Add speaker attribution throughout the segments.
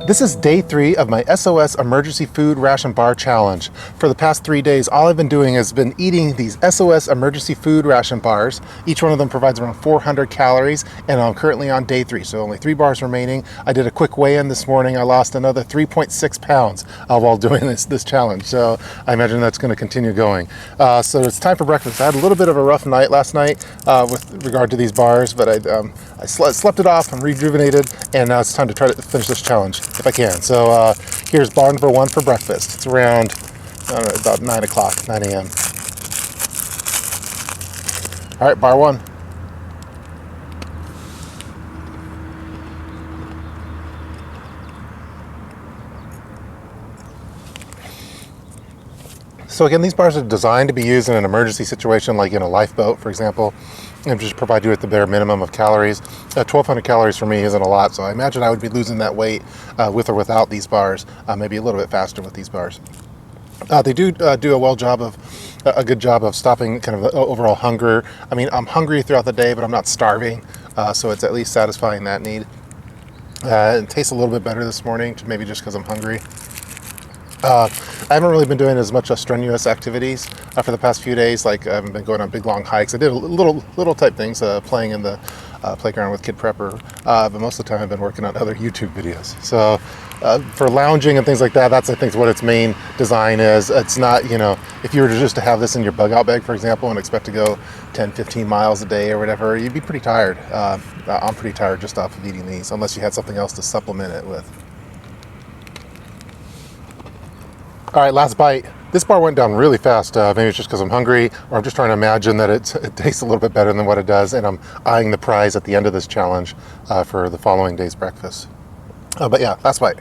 Speaker 1: This is day 3 of my S.O.S. Emergency Food Ration Bar Challenge. For the past 3 days, all I've been doing has been eating these S.O.S. Emergency Food Ration Bars. Each one of them provides around 400 calories, and I'm currently on day 3, so only 3 bars remaining. I did a quick weigh-in this morning. I lost another 3.6 pounds while doing this challenge, so I imagine that's going to continue going. So it's time for breakfast. I had a little bit of a rough night last night with regard to these bars, but I slept it off. I'm rejuvenated, and now it's time to try to finish this challenge if I can. So here's bar number 1 for breakfast. It's around, I don't know, about 9 o'clock, 9 a.m. All right, bar 1. So again, these bars are designed to be used in an emergency situation, like in a lifeboat, for example, and just provide you with the bare minimum of calories. 1,200 calories for me isn't a lot, so I imagine I would be losing that weight with or without these bars, maybe a little bit faster with these bars. They do a good job of stopping kind of the overall hunger. I mean, I'm hungry throughout the day, but I'm not starving, so it's at least satisfying that need. It tastes a little bit better this morning, maybe just because I'm hungry. I haven't really been doing as much strenuous activities for the past few days. Like I haven't been going on big long hikes. I did little type things, playing in the playground with Kid Prepper, but most of the time I've been working on other YouTube videos. So for lounging and things like that, that's I think what its main design is. It's not, you know, if you were just to have this in your bug out bag, for example, and expect to go 10-15 miles a day or whatever, you'd be pretty tired. I'm pretty tired just off of eating these, unless you had something else to supplement it with. All right, last bite. This bar went down really fast. Maybe it's just because I'm hungry, or I'm just trying to imagine that it tastes a little bit better than what it does, and I'm eyeing the prize at the end of this challenge for the following day's breakfast. But yeah, last bite.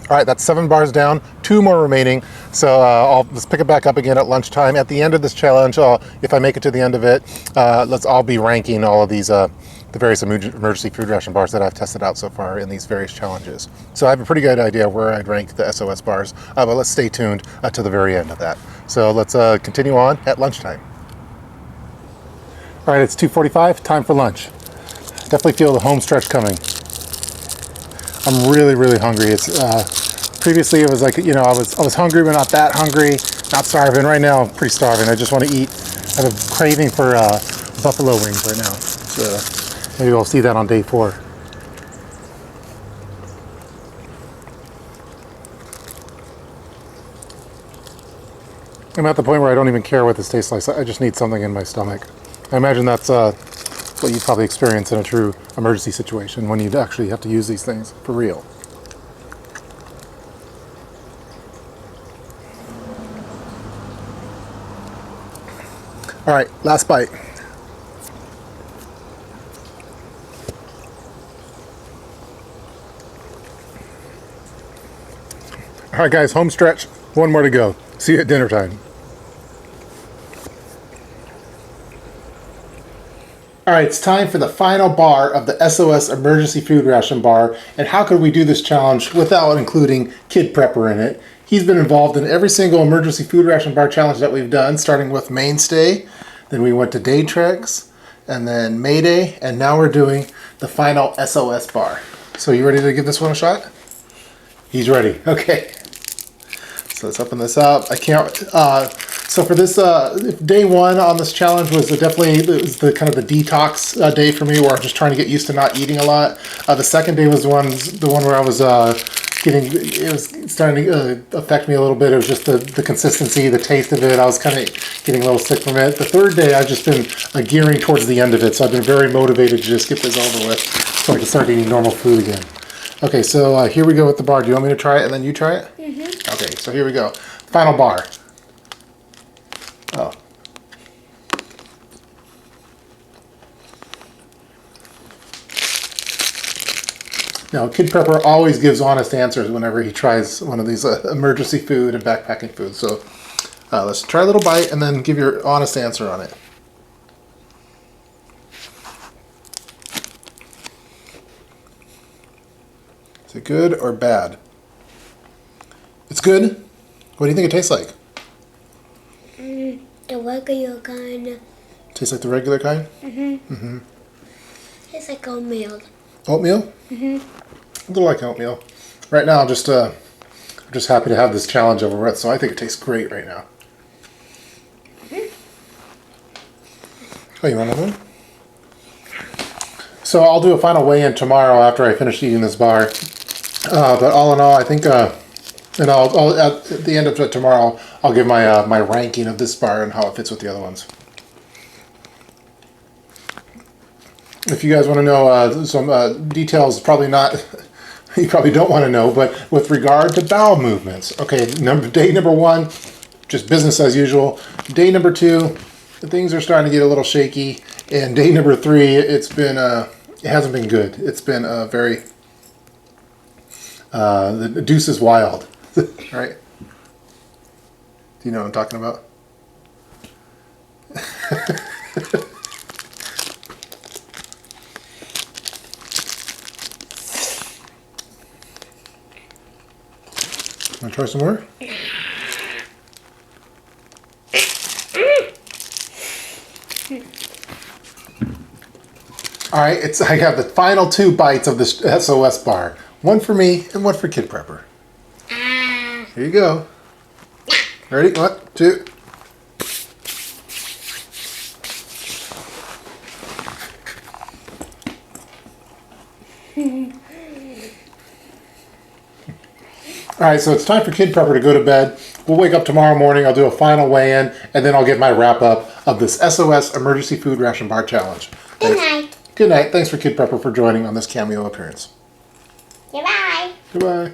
Speaker 1: All right, that's 7 bars down, 2 more remaining. So let's pick it back up again at lunchtime. At the end of this challenge, if I make it to the end of it, I'll be ranking all of these, the various emergency food ration bars that I've tested out so far in these various challenges. So I have a pretty good idea where I'd rank the S.O.S. bars, but let's stay tuned to the very end of that. So let's continue on at lunchtime. All right, it's 2:45, time for lunch. Definitely feel the home stretch coming. I'm really hungry. It's previously it was like, you know, I was hungry but not that hungry, not starving. Right now I'm pretty starving. I just want to eat. I have a craving for buffalo wings right now. So maybe we'll see that on day 4. I'm at the point where I don't even care what this tastes like. I just need something in my stomach. I imagine that's what you'd probably experience in a true emergency situation when you'd actually have to use these things for real. All right, last bite. All right, guys, home stretch. 1 more to go. See you at dinner time. All right, it's time for the final bar of the S.O.S. Emergency Food Ration Bar. And how could we do this challenge without including Kid Prepper in it? He's been involved in every single emergency food ration bar challenge that we've done, starting with Mainstay, then we went to Day Treks, and then Mayday, and now we're doing the final S.O.S. bar. So you ready to give this one a shot? He's ready. Okay. So let's open this up. I can't. So for this day 1 on this challenge was definitely the kind of the detox day for me, where I'm just trying to get used to not eating a lot. The second day was the one where I was it was starting to affect me a little bit. It was just the consistency, the taste of it. I was kind of getting a little sick from it. The third day, I've just been gearing towards the end of it, so I've been very motivated to just get this over with so I can start eating normal food again. Okay, so here we go with the bar. Do you want me to try it and then you try it? Mm-hmm. Okay, so here we go. Final bar. Oh. Now, Kid Prepper always gives honest answers whenever he tries one of these emergency food and backpacking food. So let's try a little bite and then give your honest answer on it. Is it good or bad? It's good. What do you think it tastes like?
Speaker 2: The regular kind.
Speaker 1: Tastes like the regular kind?
Speaker 2: Tastes like oatmeal.
Speaker 1: Oatmeal? A little like oatmeal. Right now, I'm just happy to have this challenge over with, so I think it tastes great right now. Oh, you want another one? So I'll do a final weigh-in tomorrow after I finish eating this bar. But all in all, I think, and I'll at the end of tomorrow, I'll give my my ranking of this bar and how it fits with the other ones. If you guys want to know some details, probably not. You probably don't want to know, but with regard to bowel movements, okay, day number 1, just business as usual. Day number 2, things are starting to get a little shaky, and day number 3, it's been it hasn't been good. It's been very the deuce is wild, right? Do you know what I'm talking about? Want to try some more? All right, I have the final 2 bites of this S.O.S bar. One for me and one for Kid Prepper. Here you go. Ready? 1, 2. All right, so it's time for Kid Prepper to go to bed. We'll wake up tomorrow morning. I'll do a final weigh-in, and then I'll get my wrap-up of this S.O.S Emergency Food Ration Bar Challenge.
Speaker 2: Good night.
Speaker 1: Good night. Thanks for Kid Prepper for joining on this cameo appearance.
Speaker 2: Goodbye.
Speaker 1: Goodbye.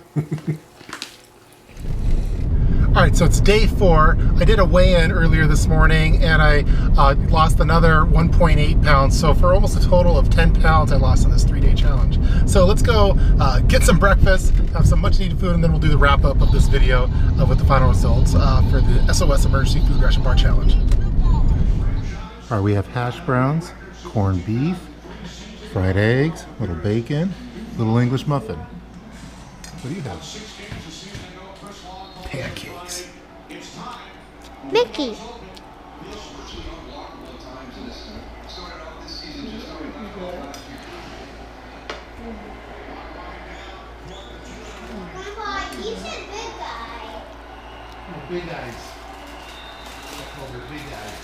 Speaker 1: All right, so it's day 4. I did a weigh-in earlier this morning, and I lost another 1.8 pounds. So for almost a total of 10 pounds, I lost in this 3-day challenge. So let's go get some breakfast, have some much-needed food, and then we'll do the wrap-up of this video with the final results for the S.O.S Emergency Food Ration Bar Challenge. All right, we have hash browns, corned beef, fried eggs, little bacon, little English muffin. What do you have? Pancakes.
Speaker 2: Mickey. Grandpa, you said big guy.
Speaker 1: Oh, big eyes. Oh, they're big eyes.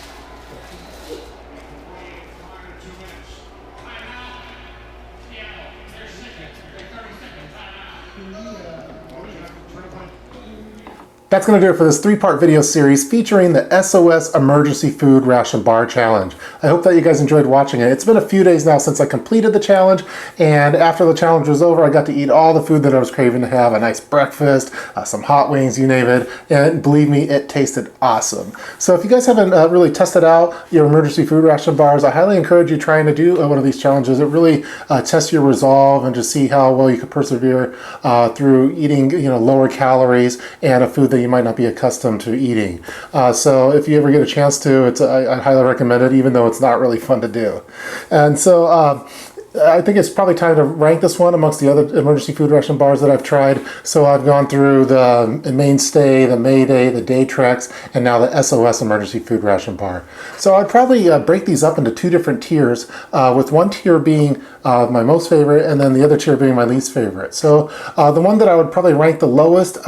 Speaker 1: That's going to do it for this 3-part video series featuring the S.O.S Emergency Food Ration Bar Challenge. I hope that you guys enjoyed watching it. It's been a few days now since I completed the challenge, and after the challenge was over, I got to eat all the food that I was craving to have, a nice breakfast, some hot wings, you name it, and believe me, it tasted awesome. So if you guys haven't really tested out your emergency food ration bars, I highly encourage you trying to do one of these challenges. It really tests your resolve and just see how well you can persevere through eating lower calories and a food that you might not be accustomed to eating. So if you ever get a chance to, I highly recommend it, even though it's not really fun to do. And so I think it's probably time to rank this one amongst the other emergency food ration bars that I've tried. So I've gone through the Mainstay, the Mayday, the Daytrex, and now the S.O.S emergency food ration bar. So I'd probably break these up into 2 different tiers, with one tier being my most favorite and then the other tier being my least favorite. So the one that I would probably rank the lowest,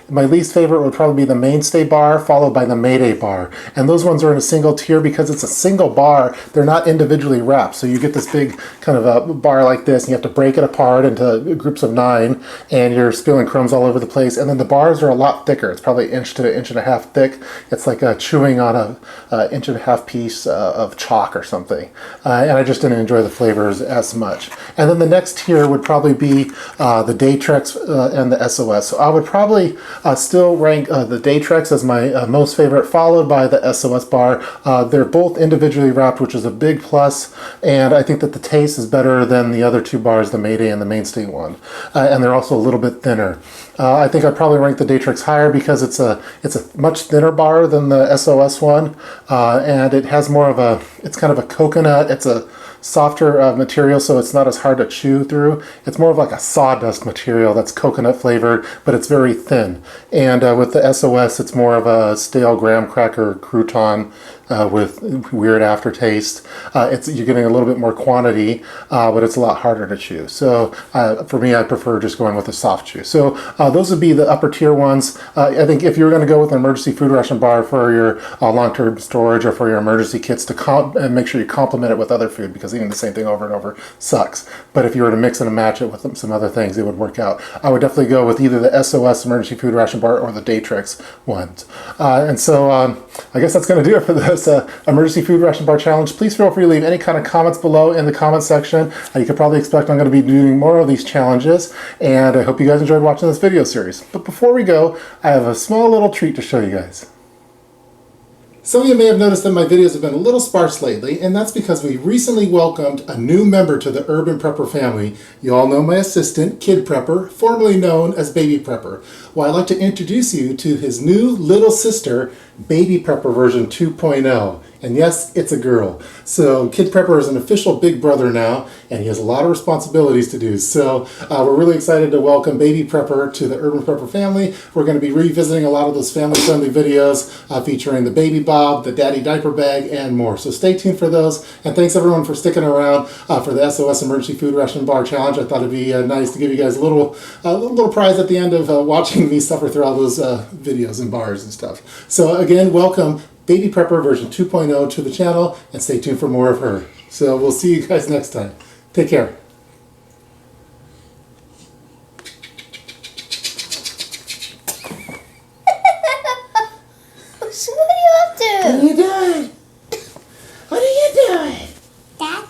Speaker 1: my least favorite would probably be the Mainstay bar, followed by the Mayday bar. And those ones are in a single tier because it's a single bar. They're not individually wrapped. So you get this big kind of a bar like this, and you have to break it apart into groups of 9, and you're spilling crumbs all over the place. And then the bars are a lot thicker. It's probably 1 to 1.5 inches thick. It's like chewing on a 1.5 inch piece of chalk or something. And I just didn't enjoy the flavors as much. And then the next tier would probably be the Daytrex and the S.O.S. So I would probably still rank the Daytrex as my most favorite, followed by the S.O.S bar. They're both individually wrapped, which is a big plus, and I think that the taste is better than the other 2 bars, the Mayday and the Mainstay one. And they're also a little bit thinner. I think I'd probably rank the Daytrex higher because it's a much thinner bar than the S.O.S one, and it has more of it's kind of a coconut. It's a softer material, so it's not as hard to chew through. It's more of like a sawdust material that's coconut flavored, but it's very thin. And with the S.O.S, it's more of a stale graham cracker crouton with weird aftertaste. You're getting a little bit more quantity, but it's a lot harder to chew. So for me, I prefer just going with a soft chew. So those would be the upper tier ones. I think if you're going to go with an emergency food ration bar for your long-term storage or for your emergency kits, to make sure you complement it with other food, because eating the same thing over and over sucks. But if you were to mix and match it with some other things, it would work out. I would definitely go with either the S.O.S emergency food ration bar or the Daytrix ones. And so I guess that's going to do it for this emergency food ration bar challenge. Please feel free to leave any kind of comments below in the comment section. You can probably expect I'm going to be doing more of these challenges, and I hope you guys enjoyed watching this video series. But before we go, I have a small little treat to show you guys. Some of you may have noticed that my videos have been a little sparse lately, and that's because we recently welcomed a new member to the Urban Prepper family. You all know my assistant, Kid Prepper, formerly known as Baby Prepper. Well, I'd like to introduce you to his new little sister, Baby Prepper version 2.0. And yes, it's a girl. So Kid Prepper is an official big brother now, and he has a lot of responsibilities to do. So we're really excited to welcome Baby Prepper to the Urban Prepper family. We're going to be revisiting a lot of those family-friendly videos featuring the baby Bob, the daddy diaper bag, and more. So stay tuned for those. And thanks everyone for sticking around for the S.O.S Emergency Food Ration Bar Challenge. I thought it'd be nice to give you guys a little prize at the end of watching me suffer through all those videos and bars and stuff. So again, welcome Baby Prepper version 2.0 to the channel, and stay tuned for more of her. So we'll see you guys next time. Take care.
Speaker 2: So what are you up to?
Speaker 1: What are you doing? What are you doing?
Speaker 2: Dad?